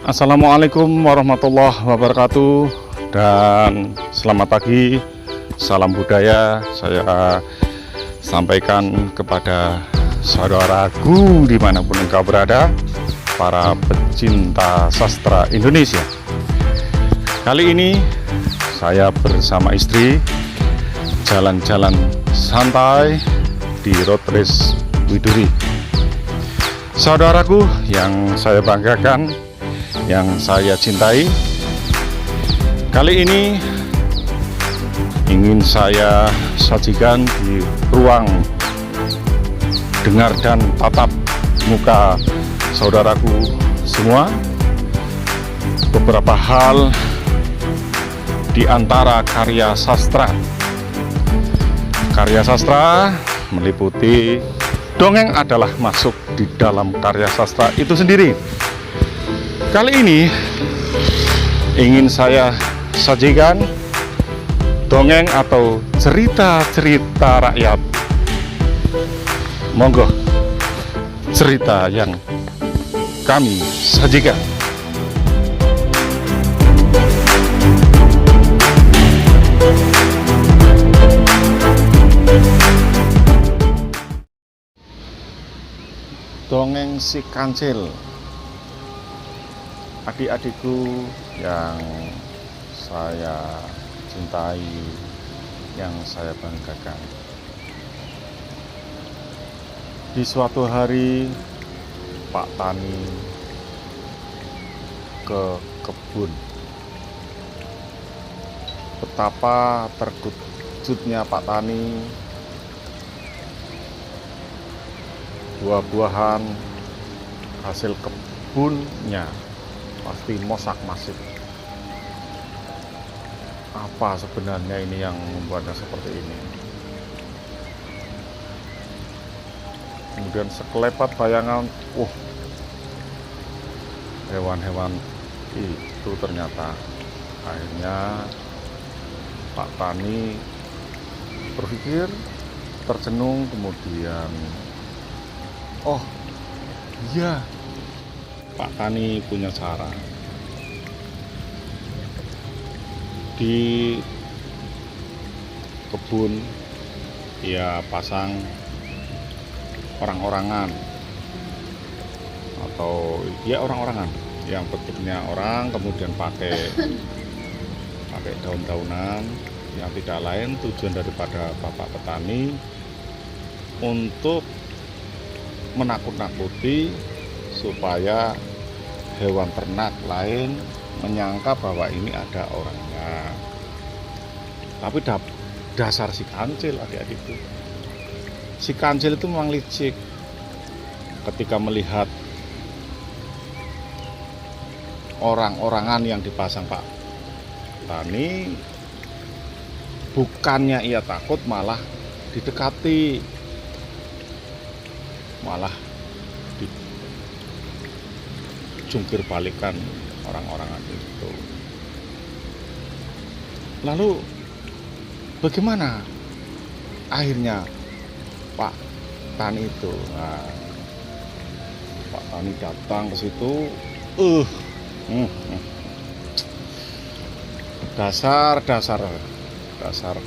Assalamualaikum warahmatullahi wabarakatuh, dan selamat pagi, salam budaya saya sampaikan kepada saudaraku dimanapun engkau berada, para pecinta sastra Indonesia. Kali ini saya bersama istri jalan-jalan santai di Road Race Widuri. Saudaraku yang saya banggakan, yang saya cintai, kali ini ingin saya sajikan di ruang dengar dan tatap muka saudaraku semua beberapa hal di antara karya sastra. Karya sastra meliputi dongeng adalah masuk di dalam karya sastra itu sendiri. Kali ini ingin saya sajikan dongeng atau cerita-cerita rakyat. Monggo, cerita yang kami sajikan. Dongeng si Kancil. Adik-adikku yang saya cintai, yang saya banggakan. Di suatu hari Pak Tani ke kebun. Betapa terkejutnya Pak Tani. Buah-buahan hasil kebunnya pasti mosak-masik. Apa sebenarnya ini yang membuatnya seperti ini? Kemudian sekelebat bayangan, hewan-hewan itu ternyata. Akhirnya Pak Tani berpikir, tercenung, kemudian iya, Pak Tani punya cara. Di kebun ia pasang orang-orangan, atau ya orang-orangan yang bentuknya orang, kemudian pakai daun-daunan yang tidak lain. Tujuan daripada Bapak Petani untuk menakut-nakuti supaya hewan ternak lain menyangka bahwa ini ada orangnya. Tapi dasar si Kancil, adik-adikku, si Kancil itu memang licik. Ketika melihat orang-orangan yang dipasang Pak Tani, bukannya ia takut, malah didekati, malah dijungkir balikan orang-orangan itu. Lalu bagaimana akhirnya Pak Tani itu? Pak Tani datang ke situ, dasar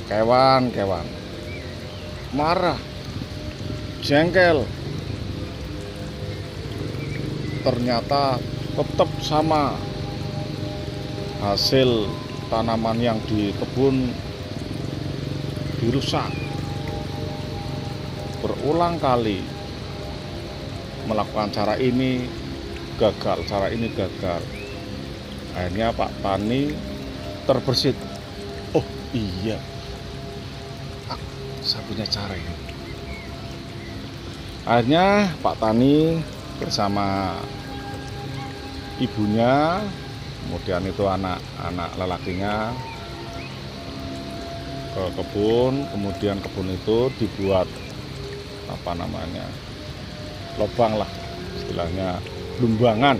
kewan marah, jengkel. Ternyata tetap sama, hasil tanaman yang di kebun dirusak. Berulang kali melakukan cara ini gagal. Akhirnya Pak Tani terbersit, iya, saya punya cara ini. Akhirnya Pak Tani bersama ibunya, kemudian itu anak lelakinya ke kebun. Kemudian kebun itu dibuat lubang lah, istilahnya lumbangan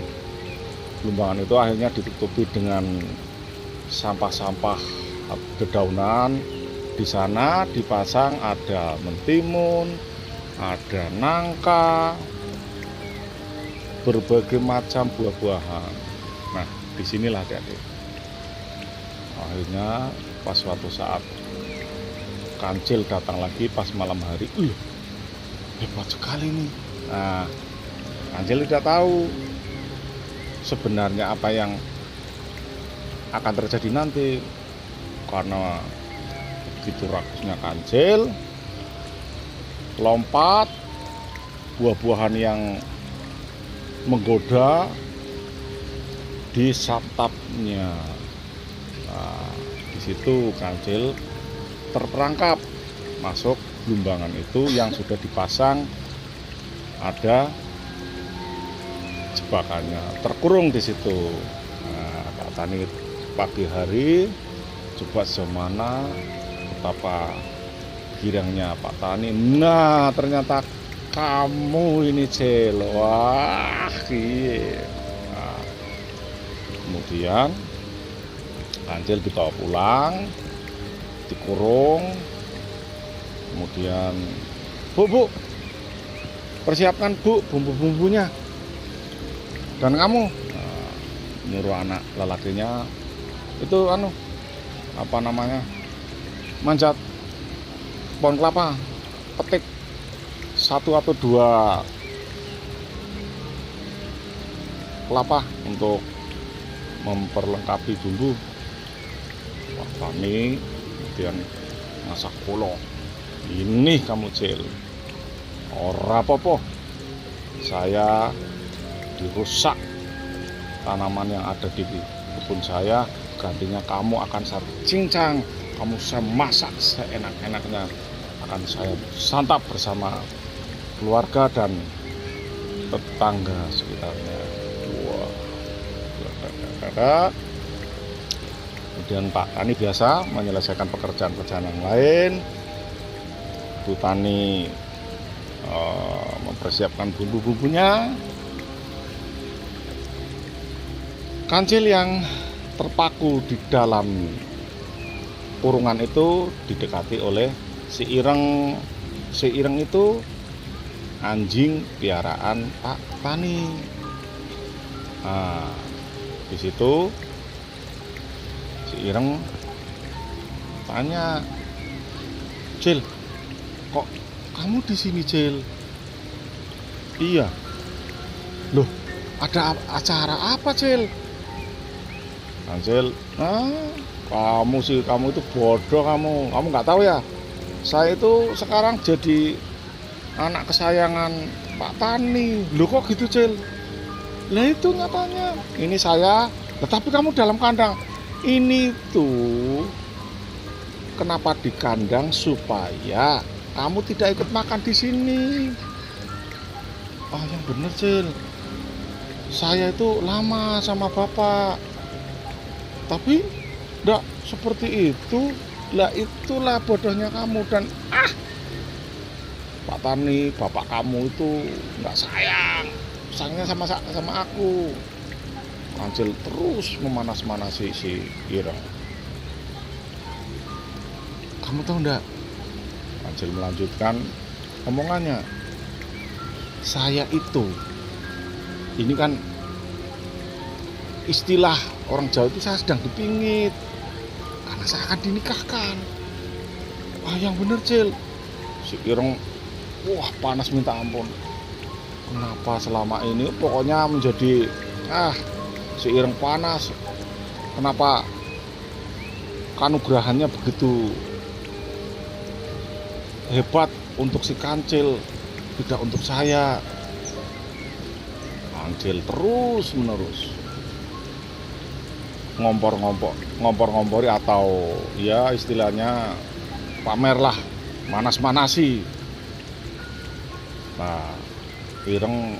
itu akhirnya ditutupi dengan sampah-sampah dedaunan. Di sana dipasang ada mentimun, ada nangka, berbagai macam buah-buahan. Nah, disinilah adik-adik. Akhirnya pas suatu saat kancil datang lagi pas malam hari. Hebat sekali nih. Nah, kancil tidak tahu sebenarnya apa yang akan terjadi nanti, karena begitu rakusnya kancil, lompat, buah-buahan yang menggoda disantapnya. Nah, di situ kancil terperangkap masuk lumbangan itu yang sudah dipasang, ada jebakannya, terkurung di situ. Nah, Pak Tani pagi hari coba semana betapa girangnya Pak Tani. Nah, ternyata kamu ini Cil. Wah, iya. Nah, kemudian kancil dibawa pulang, dikurung. Kemudian, Bu, persiapkan Bu bumbu-bumbunya. Dan kamu nyuruh anak lelakinya itu manjat pohon kelapa, petik 1 atau 2 kelapa untuk memperlengkapi bumbu. Wah, kami kemudian masak kolo. Ini kamu Cil, ora apa-apa, saya dirusak tanaman yang ada di kebun saya, gantinya kamu akan saya cincang, kamu saya masak seenak-enaknya, akan saya santap bersama keluarga dan tetangga sekitarnya. Wah. Kemudian Pak Tani biasa menyelesaikan pekerjaan-pekerjaan yang lain. Bu Tani mempersiapkan bumbu-bumbunya. Kancil yang terpaku di dalam kurungan itu didekati oleh si Ireng. Si Ireng itu anjing piaraan Pak Tani. Nah, di situ si Ireng tanya, Cil, kok kamu di sini Cil? Iya. Loh, ada acara apa Cil? Kancil, kamu itu bodoh, kamu nggak tahu ya, saya itu sekarang jadi anak kesayangan Pak Tani. Loh kok gitu Cil? Lah itu nyatanya ini saya, tetapi kamu dalam kandang. Ini tuh kenapa di kandang supaya kamu tidak ikut makan di sini. Yang bener Cil, saya itu lama sama bapak, tapi enggak seperti itu. Lah itulah bodohnya kamu. Dan Pak Tani, bapak kamu itu enggak sayangnya sama aku. Kancil terus memanas-manasi si Ireng. Kamu tahu enggak? Kancil melanjutkan omongannya. Saya itu, ini kan istilah orang Jawa itu, saya sedang dipingit karena saya akan dinikahkan. Yang bener Cil. Si Ireng panas minta ampun. Kenapa selama ini pokoknya menjadi si Ireng panas. Kenapa kanugrahannya begitu hebat untuk si Kancil, tidak untuk saya. Kancil terus menerus ngompor-ngompori atau ya istilahnya pamerlah, manas-manasi. Nah, Ireng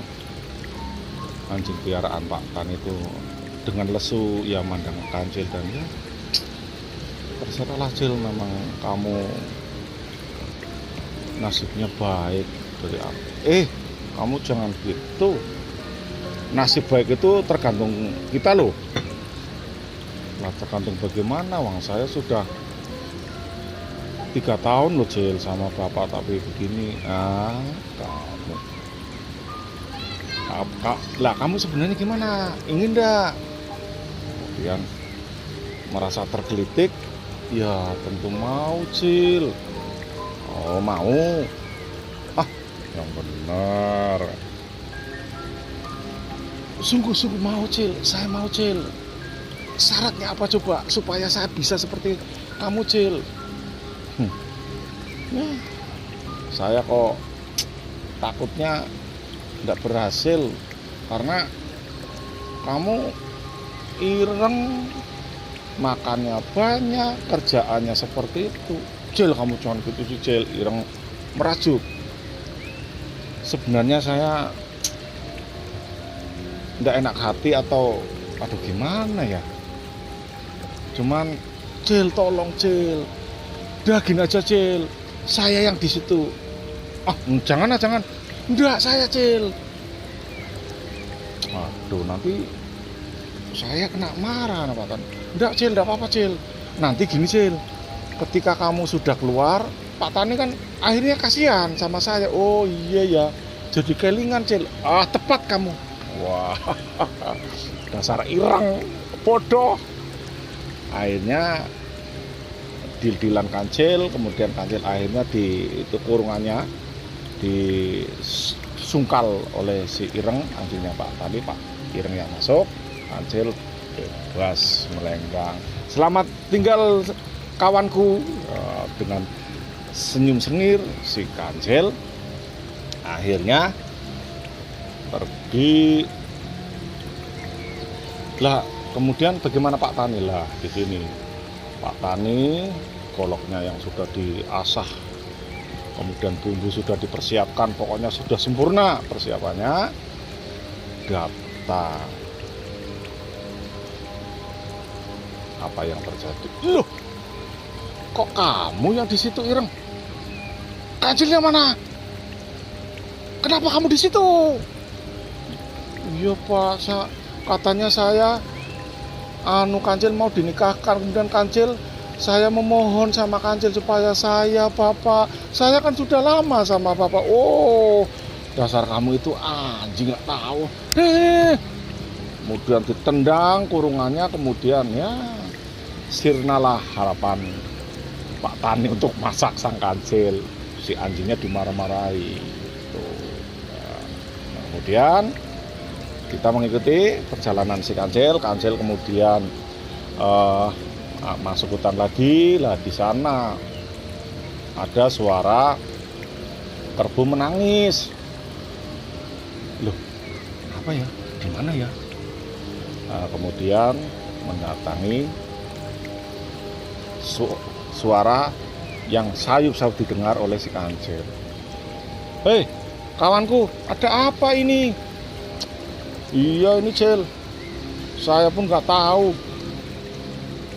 anjing piaraan Pak Tani itu dengan lesu ya mandang Kancil dan ya terserahlah Cil, memang kamu nasibnya baik dari aku. Kamu jangan gitu, nasib baik itu tergantung kita loh. Nah, tergantung bagaimana, wang saya sudah 3 tahun loh Cil sama bapak, tapi begini. Kamu sebenarnya gimana, ingin enggak kemudian merasa tergelitik. Ya tentu mau, Cil. Oh mau. Ah, yang benar. Sungguh-sungguh mau, Cil. Saya mau, Cil. Syaratnya apa coba supaya saya bisa seperti kamu, Cil? Nah, saya kok takutnya nggak berhasil karena kamu ireng, makannya banyak, kerjaannya seperti itu. Cil, kamu jangan gitu sih, Cil. Ireng merajuk. Sebenarnya saya nggak enak hati atau aduh gimana ya. Cuman Cil, tolong Cil. Udah gini aja, Cil. Saya yang di situ. Ah, jangan. Enggak, saya, Cil. Aduh, nanti saya kena marah Pak Tan. Enggak, Cil, enggak apa-apa, Cil. Nanti gini, Cil. Ketika kamu sudah keluar, Pak Tani kan akhirnya kasihan sama saya. Oh iya ya, jadi kelingan, Cil. Ah, tepat kamu. Wah, dasar ireng, bodoh. Akhirnya deal-dealan Kancil, kemudian Kancil akhirnya di itu kurungannya disungkal oleh si Ireng, anjingnya Pak Tani. Pak Ireng yang masuk, Kancil bebas melenggang. Selamat tinggal kawanku. Dengan senyum sengir si Kancil akhirnya pergi. Lah kemudian bagaimana Pak Tani? Lah di sini Pak Tani, goloknya yang sudah diasah, kemudian bumbu sudah dipersiapkan, pokoknya sudah sempurna persiapannya, datang. Apa yang terjadi? Loh, kok kamu yang di situ, Ireng? Kancilnya mana? Kenapa kamu di situ? Iya Pak, katanya saya Kancil mau dinikahkan, kemudian Kancil, saya memohon sama Kancil supaya Bapak, saya kan sudah lama sama Bapak. Oh, dasar kamu itu anjing, nggak tahu. Kemudian ditendang kurungannya, kemudian ya sirnalah harapan Pak Tani untuk masak sang Kancil. Si anjingnya dimarah-marahi. Nah, kemudian kita mengikuti perjalanan si Kancil. Kancil kemudian masuk hutan lagi. Lah di sana ada suara kerbau menangis. Loh, apa ya? Di mana ya? Nah, kemudian mendatangi suara yang sayup-sayup didengar oleh si Kancil. Hei, kawanku, ada apa ini? Iya ini, Cil. Saya pun nggak tahu.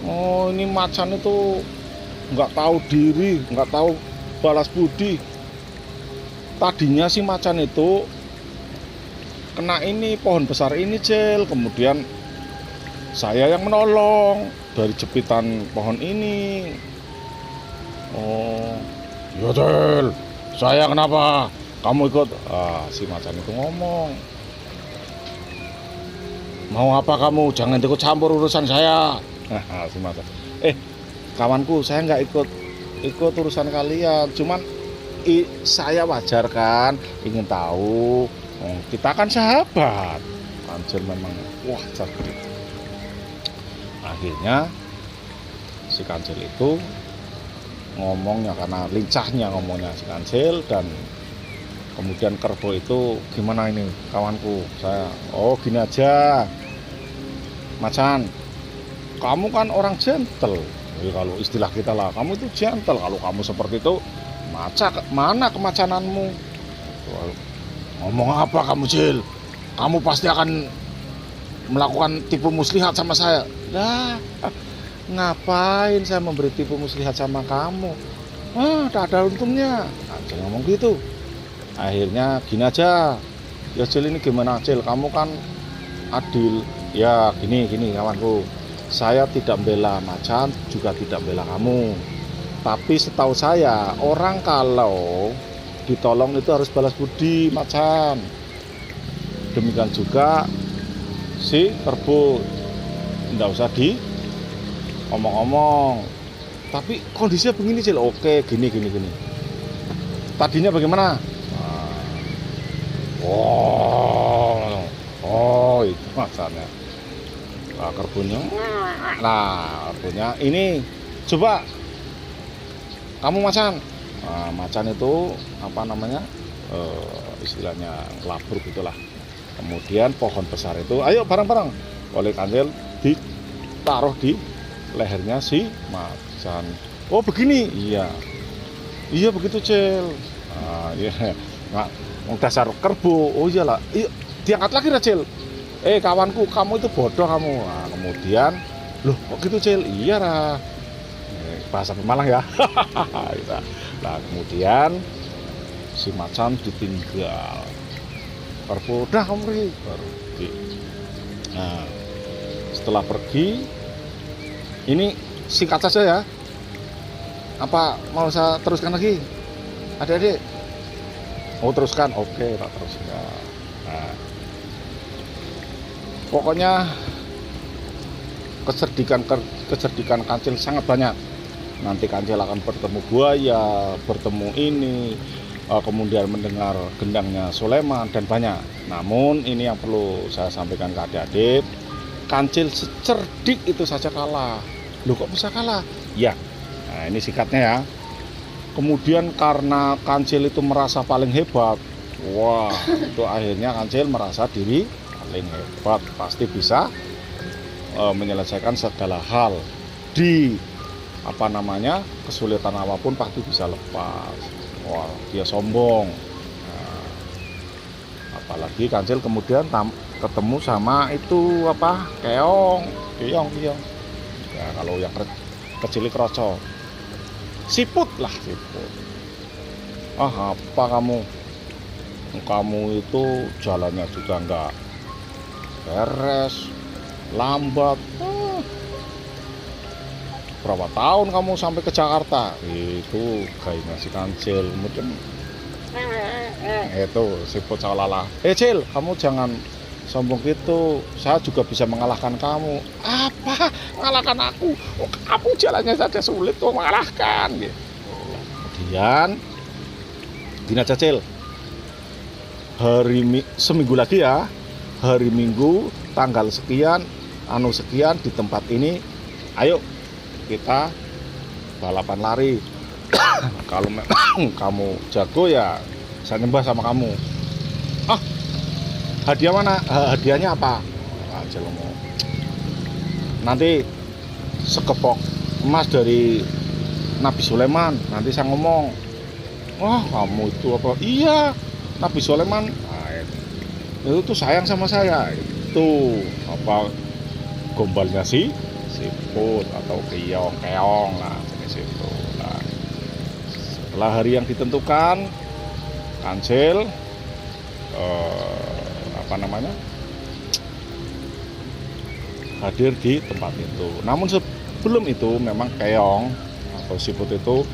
Oh, ini macan itu nggak tahu diri, nggak tahu balas budi. Tadinya si macan itu kena ini pohon besar ini, Cil. Kemudian saya yang menolong dari jepitan pohon ini. Oh, ya Cil, saya kenapa? Kamu ikut? Si macan itu ngomong, mau apa kamu? Jangan ikut campur urusan saya. Si macan, kawanku, saya nggak ikut urusan kalian. Cuman saya wajar kan, ingin tahu. Kita kan sahabat. Kancil memang wajar. Akhirnya si Kancil itu ngomongnya karena lincahnya ngomongnya si Kancil, dan kemudian kerbau itu, gimana ini kawanku? Saya, oh gini aja, macan, kamu kan orang gentle. Jadi kalau istilah kita lah, kamu itu gentle. Kalau kamu seperti itu, mana kemacananmu? Ngomong apa kamu, Cil? Kamu pasti akan melakukan tipu muslihat sama saya. Dah, ngapain saya memberi tipu muslihat sama kamu? Tak ada untungnya. Kancil ngomong gitu. Akhirnya gini aja, ya Cil, ini gimana Cil? Kamu kan adil. Ya gini kawanku, saya tidak bela macan, juga tidak bela kamu. Tapi setahu saya, orang kalau ditolong itu harus balas budi, macan. Demikian juga si kerbau. nggak usah di omong-omong. Tapi kondisinya begini Cil, oke gini. Tadinya bagaimana? Oh itu maksudnya. Nah, kerbaunya. Nah, kerbaunya ini coba kamu macan. Nah, macan itu apa namanya? Istilahnya ngelabur gitulah. Kemudian pohon besar itu, ayo bareng-bareng oleh Kancil ditaruh di lehernya si macan. Oh begini, iya begitu Cil. Nah, iya, nggak dasar kerbau. Oh iyalah, iya diangkat lagi Cil. Kawanku, kamu itu bodoh kamu. Nah, kemudian, loh kok gitu Cil? Iya lah. Bahasa Pemalang ya. Nah kemudian si macan ditinggal. Kerbau, udah kamu pergi. Baru pergi. Nah setelah pergi, ini singkat saja ya. Apa mau saya teruskan lagi? Adik-adik? Oh teruskan, oke tak teruskan. Nah, pokoknya kecerdikan Kancil sangat banyak. Nanti Kancil akan bertemu buaya, bertemu ini, kemudian mendengar gendangnya Sulaiman dan banyak. Namun ini yang perlu saya sampaikan ke adik-adik, Kancil secerdik itu saja kalah. Loh kok bisa kalah? Ya, nah ini sikatnya ya. Kemudian karena Kancil itu merasa paling hebat, wah itu akhirnya Kancil merasa diri paling hebat, pasti bisa menyelesaikan segala hal di apa namanya kesulitan apapun pasti bisa lepas. Wah dia sombong. Nah, apalagi Kancil kemudian ketemu sama itu apa keong. Ya kalau yang kecil kroco, siput lah siput. Apa kamu itu jalannya juga enggak beres, lambat. Berapa tahun kamu sampai ke Jakarta? Itu gayanya si Kancil. Kemudian itu siput seolah-olah, Cil, kamu jangan sombong gitu. Saya juga bisa mengalahkan kamu. Apa? Mengalahkan aku? Oh, kamu jalannya saja sulit kok mengalahkan. Gitu. Kemudian gini aja Cil, seminggu lagi ya, hari Minggu tanggal sekian, sekian di tempat ini, ayo kita balapan lari. Kalau kamu jago ya saya nyembah sama kamu. Hadiah mana? Hadiahnya apa? Aja ngomong. Nanti sekepok emas dari Nabi Sulaiman. Nanti saya ngomong, wah kamu itu apa? Iya, Nabi Sulaiman. Nah, itu tuh sayang sama saya. Itu apa? Gombalnya si siput atau keong lah jenis itu. Nah, setelah hari yang ditentukan, Kancil hadir di tempat itu. Namun sebelum itu memang keong atau siput itu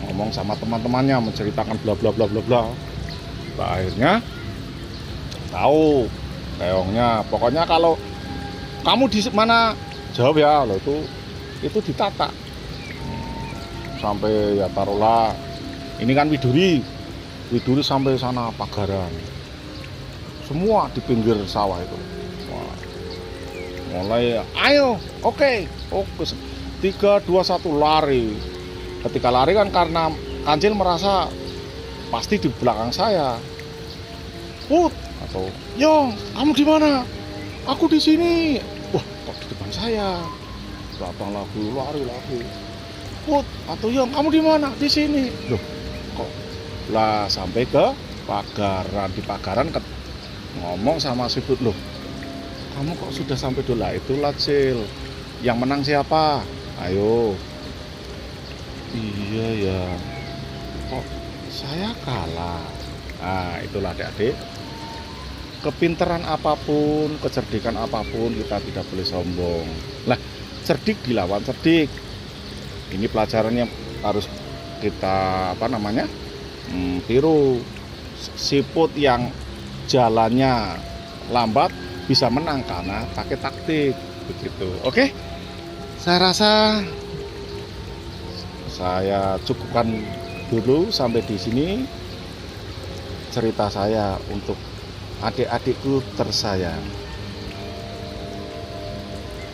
ngomong sama teman-temannya, menceritakan bla bla bla bla bla. Nah, akhirnya tahu keongnya, pokoknya kalau kamu di mana jawab ya, lo itu ditata sampai ya taruhlah ini kan Widuri sampai sana Pagaran, semua di pinggir sawah itu. Wah, mulai ayo oke 3, 2, 1 lari. Ketika lari kan karena Kancil merasa pasti di belakang saya. Put atau Yong, kamu di mana? Aku di sini. Wah, kok di depan saya? Datang lari. Put atau Yong, kamu di mana? Di sini. Loh, kok lah sampai ke Pagaran. Di Pagaran ngomong sama siput, loh kamu kok sudah sampai dulu? Itulah Cil, yang menang siapa? Ayo. Iya ya, kok saya kalah. Nah itulah adik-adik, kepintaran apapun, kecerdikan apapun, kita tidak boleh sombong. Lah cerdik dilawan cerdik, ini pelajarannya harus kita tiru. Siput yang jalannya lambat bisa menang karena pakai taktik. begitu. Oke, saya rasa saya cukupkan dulu sampai di sini cerita saya untuk adik-adikku tersayang.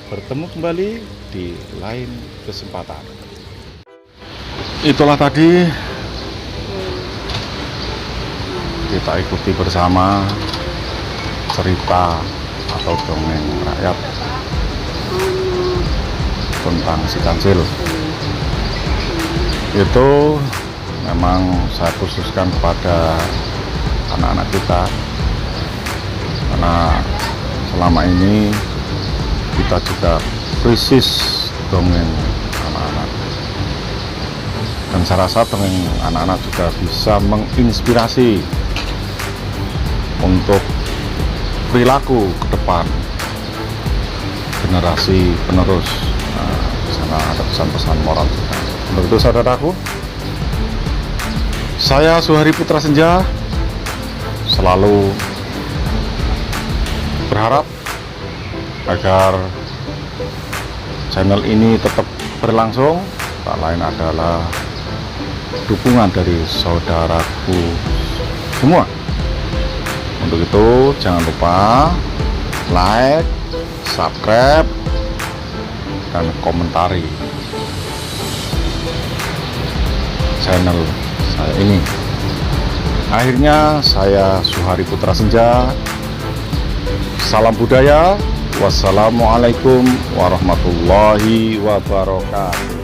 Bertemu kembali di lain kesempatan. Itulah tadi kita ikuti bersama cerita atau dongeng rakyat tentang si kancil. Itu memang saya khususkan kepada anak-anak kita, karena selama ini kita juga krisis dongeng anak-anak, dan saya rasa dongeng anak-anak juga bisa menginspirasi untuk perilaku ke depan generasi penerus. Nah, di sana ada pesan-pesan moral juga. Untuk itu saudaraku, saya Suhari Putra Senja selalu berharap agar channel ini tetap berlangsung. Tak lain adalah dukungan dari saudaraku semua. Untuk itu jangan lupa like, subscribe, dan komentari channel saya ini. Akhirnya saya Suhari Putra Senja, salam budaya, wassalamualaikum warahmatullahi wabarakatuh.